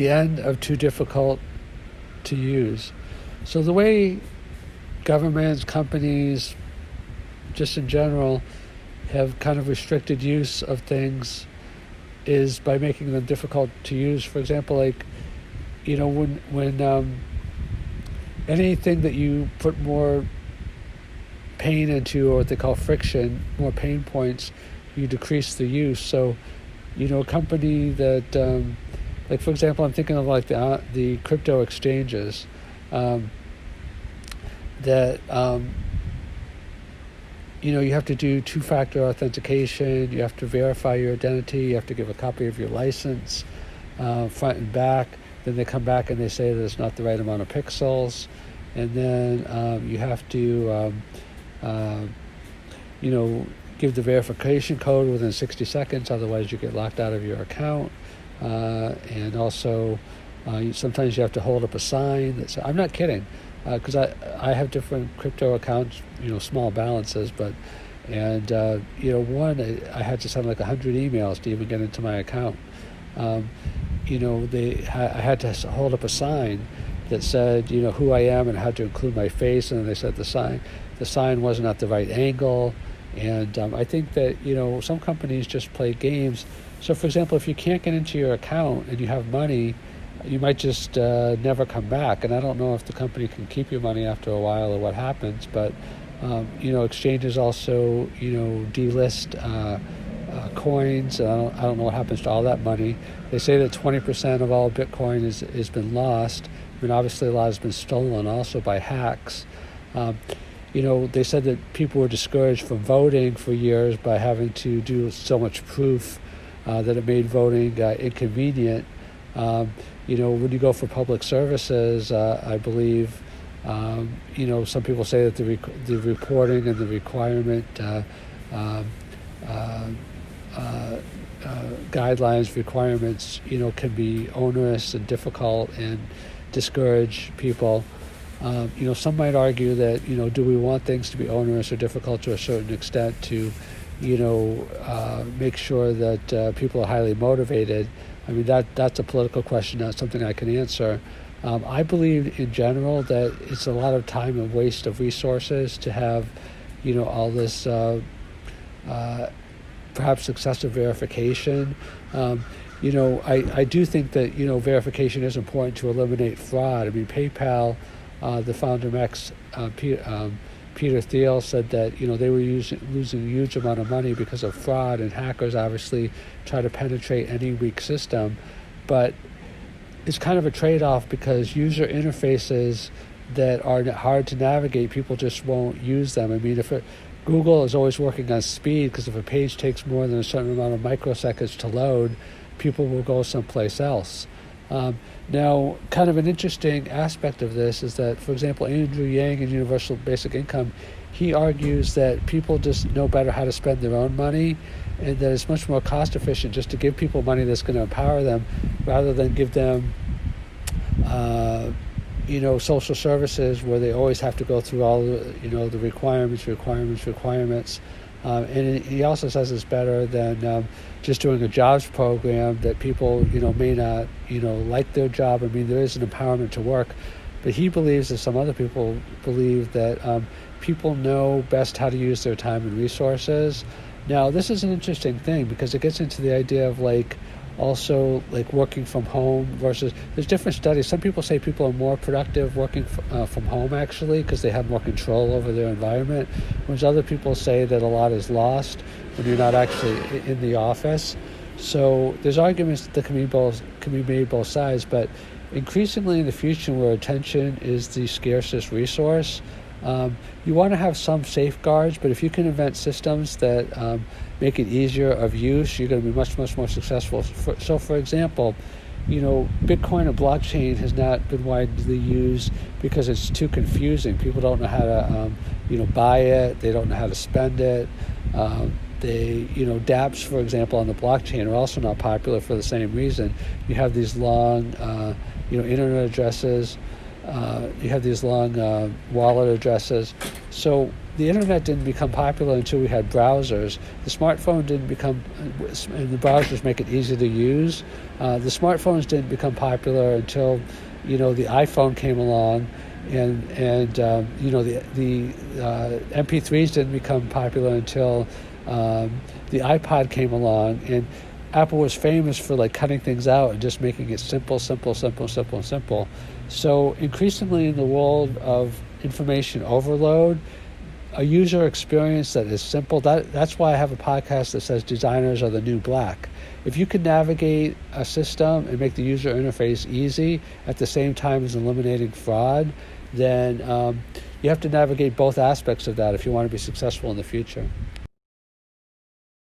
the end of too difficult to use. So the way governments, companies, just in general, have kind of restricted use of things is by making them difficult to use. For example, like, when anything that you put more pain into, or what they call friction, more pain points, you decrease the use. So, a company that, like, for example, I'm thinking of like the crypto exchanges, that you have to do two-factor authentication, you have to verify your identity, you have to give a copy of your license, front and back. Then they come back and they say that it's not the right amount of pixels, and then you have to give the verification code within 60 seconds, otherwise you get locked out of your account. And also sometimes you have to hold up a sign that says, I'm not kidding, because I have different crypto accounts, small balances, and one, I had to send like 100 emails to even get into my account. I had to hold up a sign that said, who I am and how to include my face, and they said the sign wasn't at the right angle. And I think that, some companies just play games. So, for example, if you can't get into your account and you have money, you might just never come back. And I don't know if the company can keep your money after a while or what happens. But, exchanges also, delist coins. I don't know what happens to all that money. They say that 20% of all Bitcoin has been lost. I mean, obviously a lot has been stolen also by hacks. They said that people were discouraged from voting for years by having to do so much proof that it made voting inconvenient. When you go for public services, I believe, some people say that the reporting and the requirement guidelines, requirements, can be onerous and difficult and discourage people. Some might argue that, do we want things to be onerous or difficult to a certain extent to, make sure that people are highly motivated? I mean, that's a political question, not something I can answer. I believe in general that it's a lot of time and waste of resources to have, all this perhaps excessive verification. I do think that, verification is important to eliminate fraud. I mean, PayPal, the founder Max Peter Thiel said that they were losing a huge amount of money because of fraud, and hackers obviously try to penetrate any weak system. But it's kind of a trade-off, because user interfaces that are hard to navigate, people just won't use them. I mean, Google is always working on speed, because if a page takes more than a certain amount of microseconds to load, people will go someplace else. Now, kind of an interesting aspect of this is that, for example, Andrew Yang in Universal Basic Income, he argues that people just know better how to spend their own money, and that it's much more cost efficient just to give people money that's going to empower them, rather than give them, social services where they always have to go through all the requirements. And he also says it's better than just doing a jobs program that people, may not, like their job. I mean, there is an empowerment to work, but he believes, as some other people believe, that people know best how to use their time and resources. Now, this is an interesting thing, because it gets into the idea of also working from home versus, there's different studies. Some people say people are more productive working from home, actually, because they have more control over their environment, whereas other people say that a lot is lost when you're not actually in the office. So there's arguments that can be made both sides, but increasingly in the future, where attention is the scarcest resource, you want to have some safeguards, but if you can invent systems that make it easier of use, you're going to be much, much more successful. So, for example, Bitcoin and blockchain has not been widely used because it's too confusing. People don't know how to, buy it. They don't know how to spend it. dApps, for example, on the blockchain are also not popular for the same reason. You have these long, internet addresses. You have these long wallet addresses. So the internet didn't become popular until we had browsers. The smartphone didn't become, and the browsers make it easy to use. The smartphones didn't become popular until, the iPhone came along, and the MP3s didn't become popular until the iPod came along, and Apple was famous for like cutting things out and just making it simple. So increasingly in the world of information overload, a user experience that is simple, that's why I have a podcast that says designers are the new black. If you can navigate a system and make the user interface easy at the same time as eliminating fraud, then you have to navigate both aspects of that if you want to be successful in the future.